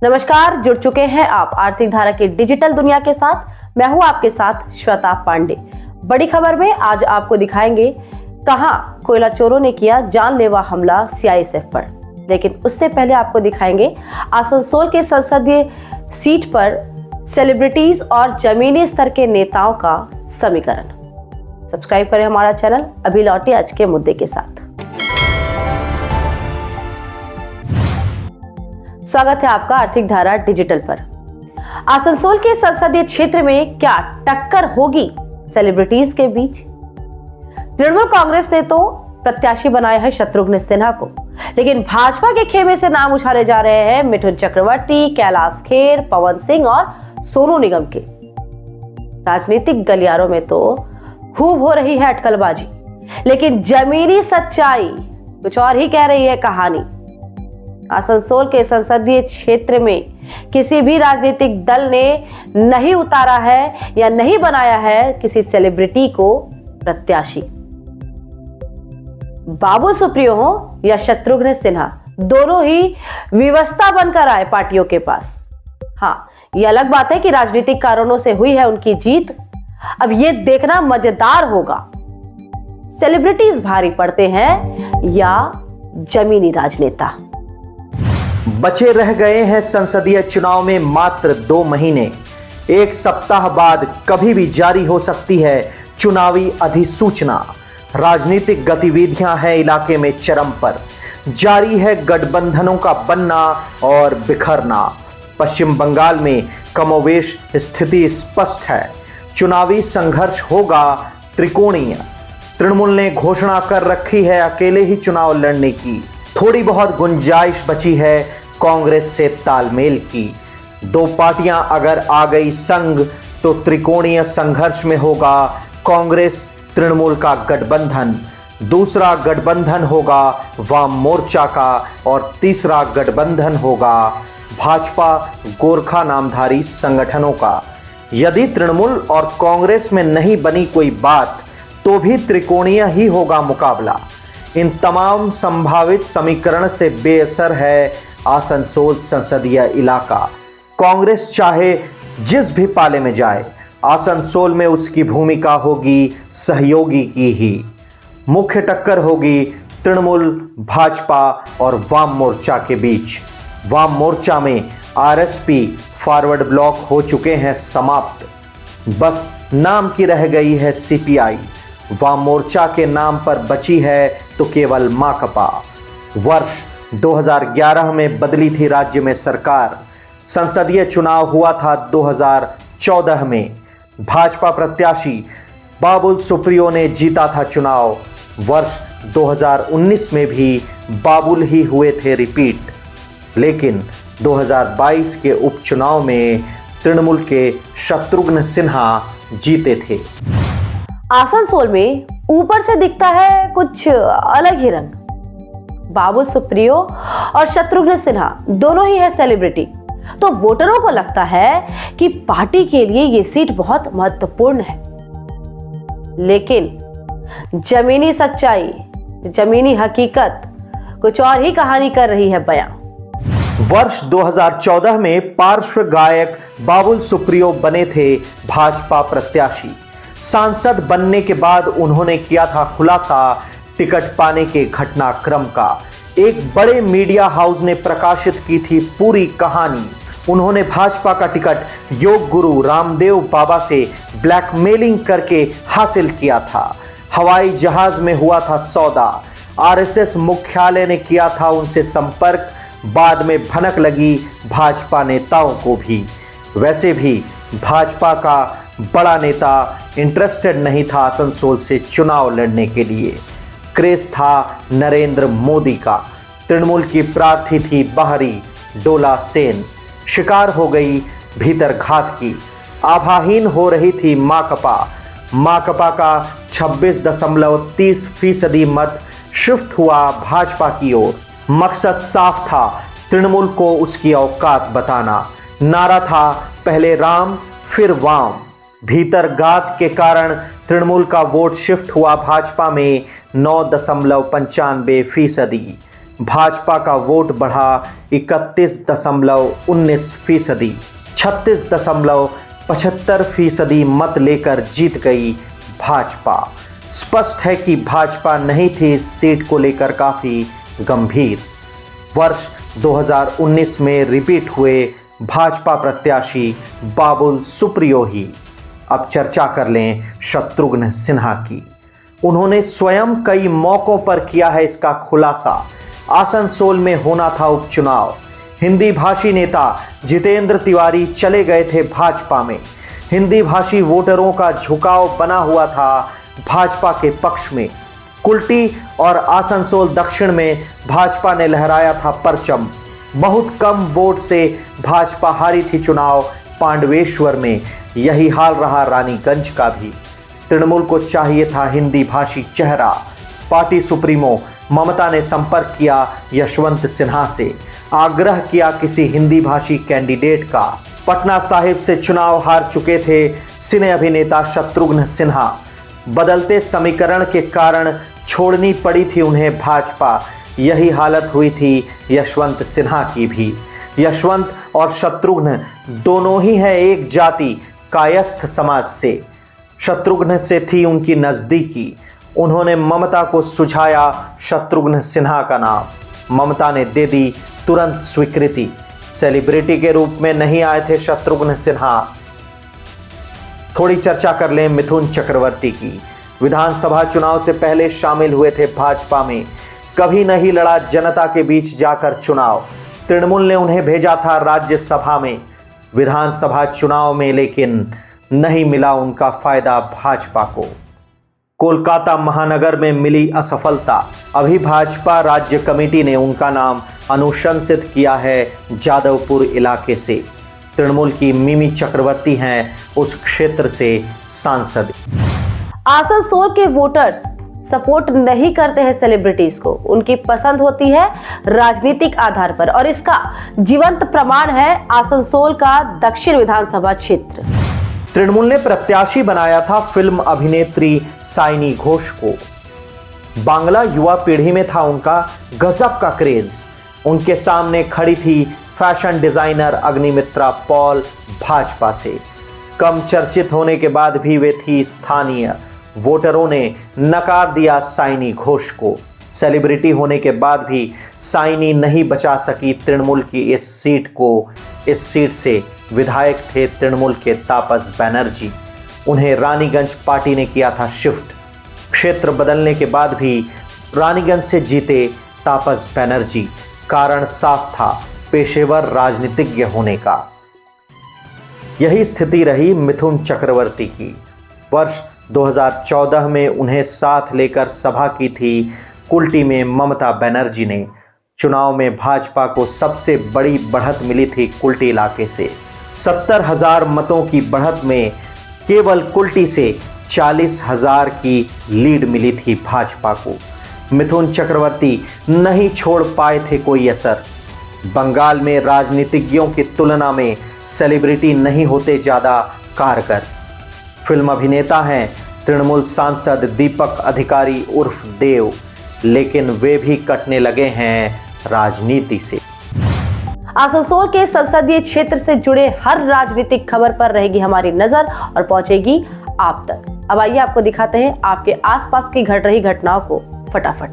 नमस्कार, जुड़ चुके हैं आप आर्थिक धारा की डिजिटल दुनिया के साथ। मैं हूं आपके साथ श्वेता पांडे। बड़ी खबर में आज आपको दिखाएंगे कहां कोयला चोरों ने किया जानलेवा हमला सीआईएसएफ पर। लेकिन उससे पहले आपको दिखाएंगे आसनसोल के संसदीय सीट पर सेलिब्रिटीज और जमीनी स्तर के नेताओं का समीकरण। सब्सक्राइब करें हमारा चैनल। अभी लौटे आज के मुद्दे के साथ। स्वागत है आपका आर्थिक धारा डिजिटल पर। आसनसोल के संसदीय क्षेत्र में क्या टक्कर होगी सेलिब्रिटीज के बीच? तृणमूल कांग्रेस ने तो प्रत्याशी बनाया है शत्रुघ्न सिन्हा को, लेकिन भाजपा के खेमे से नाम उछाले जा रहे हैं मिथुन चक्रवर्ती, कैलाश खेर, पवन सिंह और सोनू निगम के। राजनीतिक गलियारों में तो खूब हो रही है अटकलबाजी, लेकिन जमीनी सच्चाई कुछ और ही कह रही है कहानी। आसनसोल के संसदीय क्षेत्र में किसी भी राजनीतिक दल ने नहीं उतारा है या नहीं बनाया है किसी सेलिब्रिटी को प्रत्याशी। बाबुल सुप्रियो हो या शत्रुघ्न सिन्हा, दोनों ही विवस्ता बनकर आए पार्टियों के पास। हाँ, यह अलग बात है कि राजनीतिक कारणों से हुई है उनकी जीत। अब यह देखना मजेदार होगा, सेलिब्रिटीज भारी पड़ते हैं या जमीनी राजनेता। बचे रह गए हैं संसदीय चुनाव में मात्र 2 महीने। एक सप्ताह बाद कभी भी जारी हो सकती है चुनावी अधिसूचना। राजनीतिक गतिविधियां हैं इलाके में चरम पर। जारी है गठबंधनों का बनना और बिखरना। पश्चिम बंगाल में कमोवेश स्थिति स्पष्ट है। चुनावी संघर्ष होगा त्रिकोणीय। तृणमूल ने घोषणा कर रखी है अकेले ही चुनाव लड़ने की। थोड़ी बहुत गुंजाइश बची है कांग्रेस से तालमेल की। 2 पार्टियां अगर आ गई संग तो त्रिकोणीय संघर्ष में होगा कांग्रेस तृणमूल का गठबंधन, दूसरा गठबंधन होगा वाम मोर्चा का और तीसरा गठबंधन होगा भाजपा गोरखा नामधारी संगठनों का। यदि तृणमूल और कांग्रेस में नहीं बनी कोई बात तो भी त्रिकोणीय ही होगा मुकाबला। इन तमाम संभावित समीकरण से बेअसर है आसनसोल संसदीय इलाका। कांग्रेस चाहे जिस भी पाले में जाए, आसनसोल में उसकी भूमिका होगी सहयोगी की ही। मुख्य टक्कर होगी तृणमूल, भाजपा और वाम मोर्चा के बीच। वाम मोर्चा में आरएसपी फॉरवर्ड ब्लॉक हो चुके हैं समाप्त। बस नाम की रह गई है सीपीआई। वाम मोर्चा के नाम पर बची है तो केवल माकपा। वर्ष 2011 में बदली थी राज्य में सरकार। संसदीय चुनाव हुआ था 2014 में। भाजपा प्रत्याशी बाबुल सुप्रियो ने जीता था चुनाव। वर्ष 2019 में भी बाबुल ही हुए थे रिपीट। लेकिन 2022 के उपचुनाव में तृणमूल के शत्रुघ्न सिन्हा जीते थे। आसनसोल में ऊपर से दिखता है कुछ अलग ही रंग। बाबुल सुप्रियो और शत्रुघ्न सिन्हा दोनों ही है सेलिब्रिटी, तो वोटरों को लगता है कि पार्टी के लिए ये सीट बहुत महत्वपूर्ण है। लेकिन जमीनी सच्चाई, जमीनी हकीकत कुछ और ही कहानी कर रही है बयां। वर्ष 2014 में पार्श्व गायक बाबुल सुप्रियो बने थे भाजपा प्रत्याशी। सांसद बनने के बाद उन्होंने किया था खुलासा टिकट पाने के घटनाक्रम का। एक बड़े मीडिया हाउस ने प्रकाशित की थी पूरी कहानी। उन्होंने भाजपा का टिकट योग गुरु रामदेव बाबा से ब्लैकमेलिंग करके हासिल किया था। हवाई जहाज में हुआ था सौदा। आरएसएस मुख्यालय ने किया था उनसे संपर्क। बाद में भनक लगी भाजपा नेताओं को भी। वैसे भी भाजपा का बड़ा नेता इंटरेस्टेड नहीं था आसनसोल से चुनाव लड़ने के लिए। क्रेज था नरेंद्र मोदी का। तृणमूल की प्रार्थी थी बाहरी डोला सेन। शिकार हो गई भीतर घात की। आभाहीन हो रही थी माकपा। माकपा का 26.30% मत शिफ्ट हुआ भाजपा की ओर। मकसद साफ था, तृणमूल को उसकी औकात बताना। नारा था पहले राम फिर वाम। भीतर घात के कारण तृणमूल का वोट शिफ्ट हुआ भाजपा में 9.95%। भाजपा का वोट बढ़ा 31.19%, 36.75% मत लेकर जीत गई भाजपा। स्पष्ट है कि भाजपा नहीं थी इस सीट को लेकर काफी गंभीर। वर्ष 2019 में रिपीट हुए भाजपा प्रत्याशी बाबुल सुप्रियो ही। अब चर्चा कर लें शत्रुघ्न सिन्हा की। उन्होंने स्वयं कई मौकों पर किया है इसका खुलासा। आसनसोल में होना था उपचुनाव। हिंदी भाषी नेता जितेंद्र तिवारी चले गए थे भाजपा में। हिंदी भाषी वोटरों का झुकाव बना हुआ था भाजपा के पक्ष में। कुल्टी और आसनसोल दक्षिण में भाजपा ने लहराया था परचम। बहुत कम वोट से भाजपा हारी थी चुनाव पांडवेश्वर में। यही हाल रहा रानीगंज का भी। तृणमूल को चाहिए था हिंदी भाषी चेहरा। पार्टी सुप्रीमो ममता ने संपर्क किया यशवंत सिन्हा से, आग्रह किया किसी हिंदी भाषी कैंडिडेट का। पटना साहिब से चुनाव हार चुके थे सिने अभिनेता शत्रुघ्न सिन्हा। बदलते समीकरण के कारण छोड़नी पड़ी थी उन्हें भाजपा। यही हालत हुई थी यशवंत सिन्हा की भी। यशवंत और शत्रुघ्न दोनों ही हैं एक जाति कायस्थ समाज से। शत्रुघ्न से थी उनकी नजदीकी। उन्होंने ममता को सुझाया शत्रुघ्न सिन्हा का नाम। ममता ने दे दी तुरंत स्वीकृति। सेलिब्रिटी के रूप में नहीं आए थे शत्रुघ्न सिन्हा। थोड़ी चर्चा कर लें मिथुन चक्रवर्ती की। विधानसभा चुनाव से पहले शामिल हुए थे भाजपा में। कभी नहीं लड़ा जनता के बीच जाकर चुनाव। तृणमूल ने उन्हें भेजा था राज्यसभा में। विधानसभा चुनाव में लेकिन नहीं मिला उनका फायदा भाजपा को। कोलकाता महानगर में मिली असफलता। अभी भाजपा राज्य कमेटी ने उनका नाम अनुशंसित किया है जादवपुर इलाके से। तृणमूल की मिमी चक्रवर्ती हैं उस क्षेत्र से सांसद। आसनसोल के वोटर्स सपोर्ट नहीं करते हैं सेलिब्रिटीज को। उनकी पसंद होती है राजनीतिक आधार पर और इसका जीवंत प्रमाण है आसनसोल का दक्षिण विधानसभा क्षेत्र। तृणमूल ने प्रत्याशी बनाया था फिल्म अभिनेत्री साइनी घोष को। बांग्ला युवा पीढ़ी में था उनका गजब का क्रेज। उनके सामने खड़ी थी fashion designer Agnimitra Paul Bhajpa से। कम चर्चित होने के बाद भी वे थी स्थानीय। वोटरों ने नकार दिया साइनी घोष को। सेलिब्रिटी होने के बाद भी साइनी नहीं बचा सकी तृणमूल की इस सीट को। इस सीट से विधायक थे तृणमूल के तापस बनर्जी। उन्हें रानीगंज पार्टी ने किया था शिफ्ट। क्षेत्र बदलने के बाद भी रानीगंज से जीते तापस बनर्जी। कारण साफ था, पेशेवर राजनीतिज्ञ होने का। यही स्थिति रही मिथुन चक्रवर्ती की। वर्ष 2014 में उन्हें साथ लेकर सभा की थी कुल्टी में ममता बनर्जी ने। चुनाव में भाजपा को सबसे बड़ी बढ़त मिली थी कुल्टी इलाके से। 70,000 मतों की बढ़त में केवल कुल्टी से 40,000 की लीड मिली थी भाजपा को। मिथुन चक्रवर्ती नहीं छोड़ पाए थे कोई असर। बंगाल में राजनीतिज्ञों की तुलना में सेलिब्रिटी नहीं होते ज़्यादा कारगर। फिल्म अभिनेता हैं तृणमूल सांसद दीपक अधिकारी उर्फ देव, लेकिन वे भी कटने लगे हैं राजनीति से। आसनसोल के संसदीय क्षेत्र से जुड़े हर राजनीतिक खबर पर रहेगी हमारी नजर और पहुंचेगी आप तक। अब आइए आपको दिखाते हैं आपके आसपास की घट रही घटनाओं को फटाफट।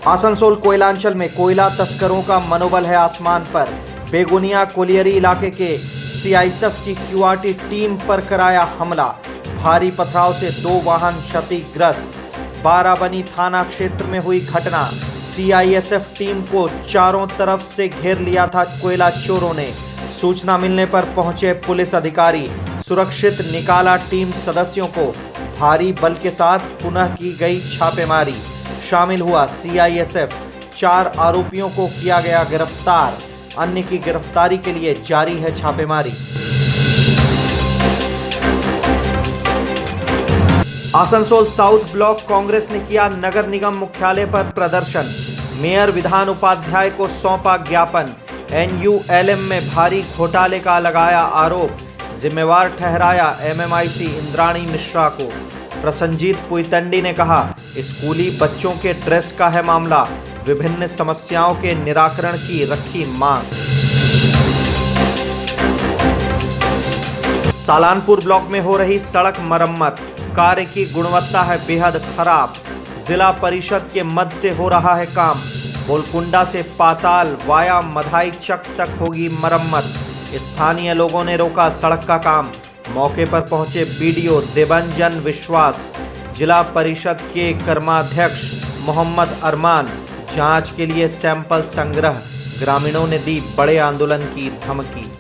आसनसोल कोयलांचल में कोयला तस्करों का मनोबल है आसमान पर। बेगुनिया कोलियरी इलाके के सीआईएसएफ की क्यूआरटी टीम पर कराया हमला। भारी पथराव से 2 वाहन क्षतिग्रस्त। बाराबनी थाना क्षेत्र में हुई घटना। सीआईएसएफ टीम को चारों तरफ से घेर लिया था कोयला चोरों ने। सूचना मिलने पर पहुंचे पुलिस अधिकारी। सुरक्षित निकाला टीम सदस्यों को। भारी बल के साथ पुनः की गई छापेमारी। शामिल हुआ सीआईएसएफ। 4 आरोपियों को किया गया गिरफ्तार। अन्य की गिरफ्तारी के लिए जारी है छापेमारी। आसनसोल साउथ ब्लॉक कांग्रेस ने किया नगर निगम मुख्यालय पर प्रदर्शन। मेयर विधान उपाध्याय को सौंपा ज्ञापन। एनयूएलएम में भारी घोटाले का लगाया आरोप। जिम्मेवार ठहराया एमएमआईसी इंद्राणी मिश्रा को। प्रसन्नजीत पुईतंडी ने कहा, स्कूली बच्चों के ड्रेस का है मामला। विभिन्न समस्याओं के निराकरण की रखी मांग। सालानपुर ब्लॉक में हो रही सड़क मरम्मत, कार्य की गुणवत्ता है बेहद खराब। जिला परिषद के मद से हो रहा है काम। गोलकुंडा से पाताल वाया मधाई चक तक होगी मरम्मत। स्थानीय लोगों ने रोका सड़क का काम। मौके पर पहुंचे बीडीओ देवंजन विश्वास, जिला परिषद के कर्माध्यक्ष मोहम्मद अरमान। जांच के लिए सैंपल संग्रह। ग्रामीणों ने दी बड़े आंदोलन की धमकी।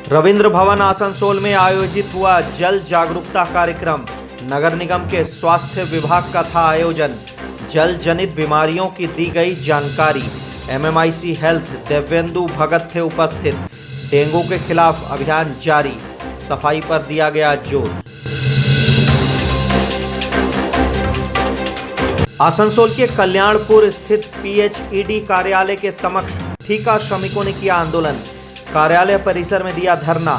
रविंद्र भवन आसनसोल में आयोजित हुआ जल जागरूकता कार्यक्रम। नगर निगम के स्वास्थ्य विभाग का था आयोजन। जल जनित बीमारियों की दी गई जानकारी। एमएमआईसी हेल्थ देवेंदु भगत थे उपस्थित। डेंगू के खिलाफ अभियान जारी। सफाई पर दिया गया जोर। आसनसोल के कल्याणपुर स्थित पीएचईडी कार्यालय के समक्ष ठेका श्रमिकों ने किया आंदोलन। कार्यालय परिसर में दिया धरना।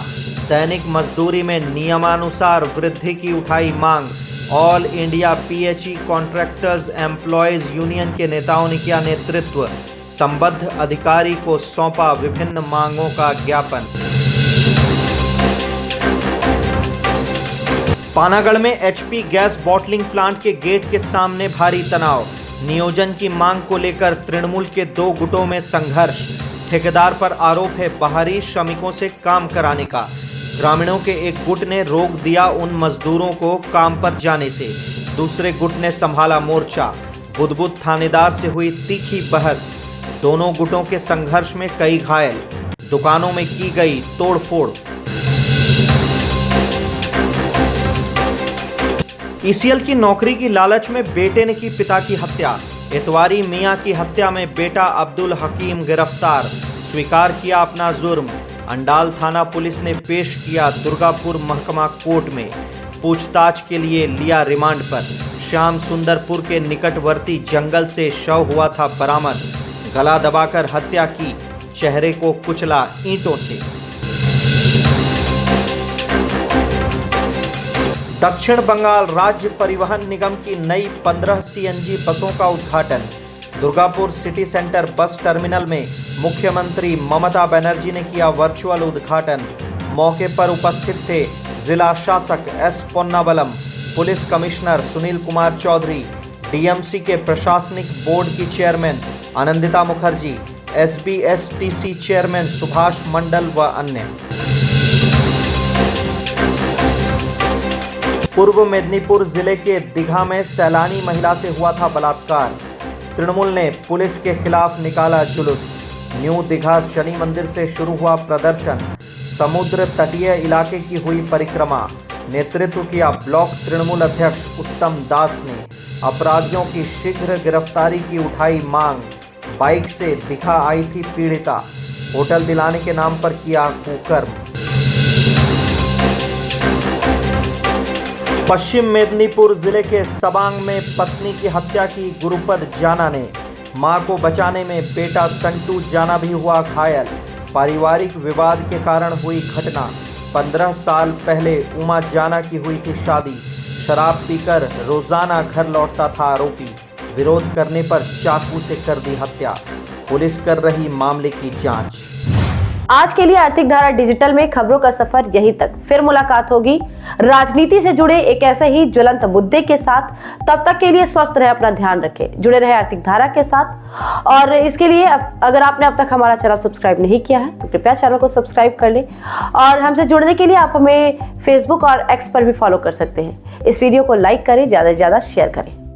दैनिक मजदूरी में नियमानुसार वृद्धि की उठाई मांग। All India PHE contractors employees union के नेताओं ने किया नेतृत्व। संबद्ध अधिकारी को सौंपा विभिन्न मांगों का ज्ञापन। पानागढ़ में एचपी गैस बॉटलिंग प्लांट के गेट के सामने भारी तनाव। नियोजन की मांग को लेकर तृणमूल के 2 गुटों में संघर्ष। ठेकेदार पर आरोप है बाहरी श्रमिकों से काम कराने का। ग्रामीणों के एक गुट ने रोक दिया उन मजदूरों को काम पर जाने से। दूसरे गुट ने संभाला मोर्चा। बुदबुद थानेदार से हुई तीखी बहस। दोनों गुटों के संघर्ष में कई घायल। दुकानों में की गई तोड़फोड़। ईसीएल की नौकरी की लालच में बेटे ने की पिता की हत्या। इतवारी मियां की हत्या में बेटा अब्दुल हकीम गिरफ्तार। स्वीकार किया अपना जुर्म। अंडाल थाना पुलिस ने पेश किया दुर्गापुर महकमा कोर्ट में। पूछताछ के लिए लिया रिमांड पर। श्याम सुंदरपुर के निकटवर्ती जंगल से शव हुआ था बरामद। गला दबाकर हत्या की। चेहरे को कुचला ईंटों से। दक्षिण बंगाल राज्य परिवहन निगम की नई 15 सीएनजी बसों का उद्घाटन। Durgapur city centre bus terminal में मुख्यमंत्री ममता बनर्जी ने किया वर्चुअल उद्घाटन। मौके पर उपस्थित थे जिला शासक S Ponnavalam, police commissioner Sunil Kumar Chaudhary, DMC के प्रशासनिक बोर्ड की chairman Anandita Mukherjee, SBSTC chairman Subhash Mandal व अन्य। पूर्व मेदिनीपुर जिले के दीघा में सैलानी महिला से हुआ था बलात्कार। तृणमूल ने पुलिस के खिलाफ निकाला जुलूस। न्यू दीघा शनि मंदिर से शुरू हुआ प्रदर्शन। समुद्र तटीय इलाके की हुई परिक्रमा। नेतृत्व किया ब्लॉक तृणमूल अध्यक्ष उत्तम दास ने। अपराधियों की शीघ्र गिरफ्तारी की उठाई मांग। बाइक से दीघा आई थी पीड़िता। होटल दिलाने के नाम पर किया कुकर्म। पश्चिम मेदिनीपुर जिले के सबांग में पत्नी की हत्या की गुरुपद जाना ने। मां को बचाने में बेटा संटू जाना भी हुआ घायल। पारिवारिक विवाद के कारण हुई घटना। 15 साल पहले उमा जाना की हुई थी शादी। शराब पीकर रोजाना घर लौटता था आरोपी। विरोध करने पर चाकू से कर दी हत्या। पुलिस कर रही मामले की जांच। आज के लिए आर्थिक धारा डिजिटल में खबरों का सफर यहीं तक। फिर मुलाकात होगी राजनीति से जुड़े एक ऐसे ही ज्वलंत मुद्दे के साथ। तब तक के लिए स्वस्थ रहे, अपना ध्यान रखें, जुड़े रहे आर्थिक धारा के साथ। और इसके लिए अगर आपने अब तक हमारा चैनल सब्सक्राइब नहीं किया है तो कृपया चैनल को सब्सक्राइब कर लें। और हमसे जुड़ने के लिए आप हमें फेसबुक और एक्स पर भी फॉलो कर सकते हैं। इस वीडियो को लाइक करें, ज्यादा से ज्यादा शेयर करें।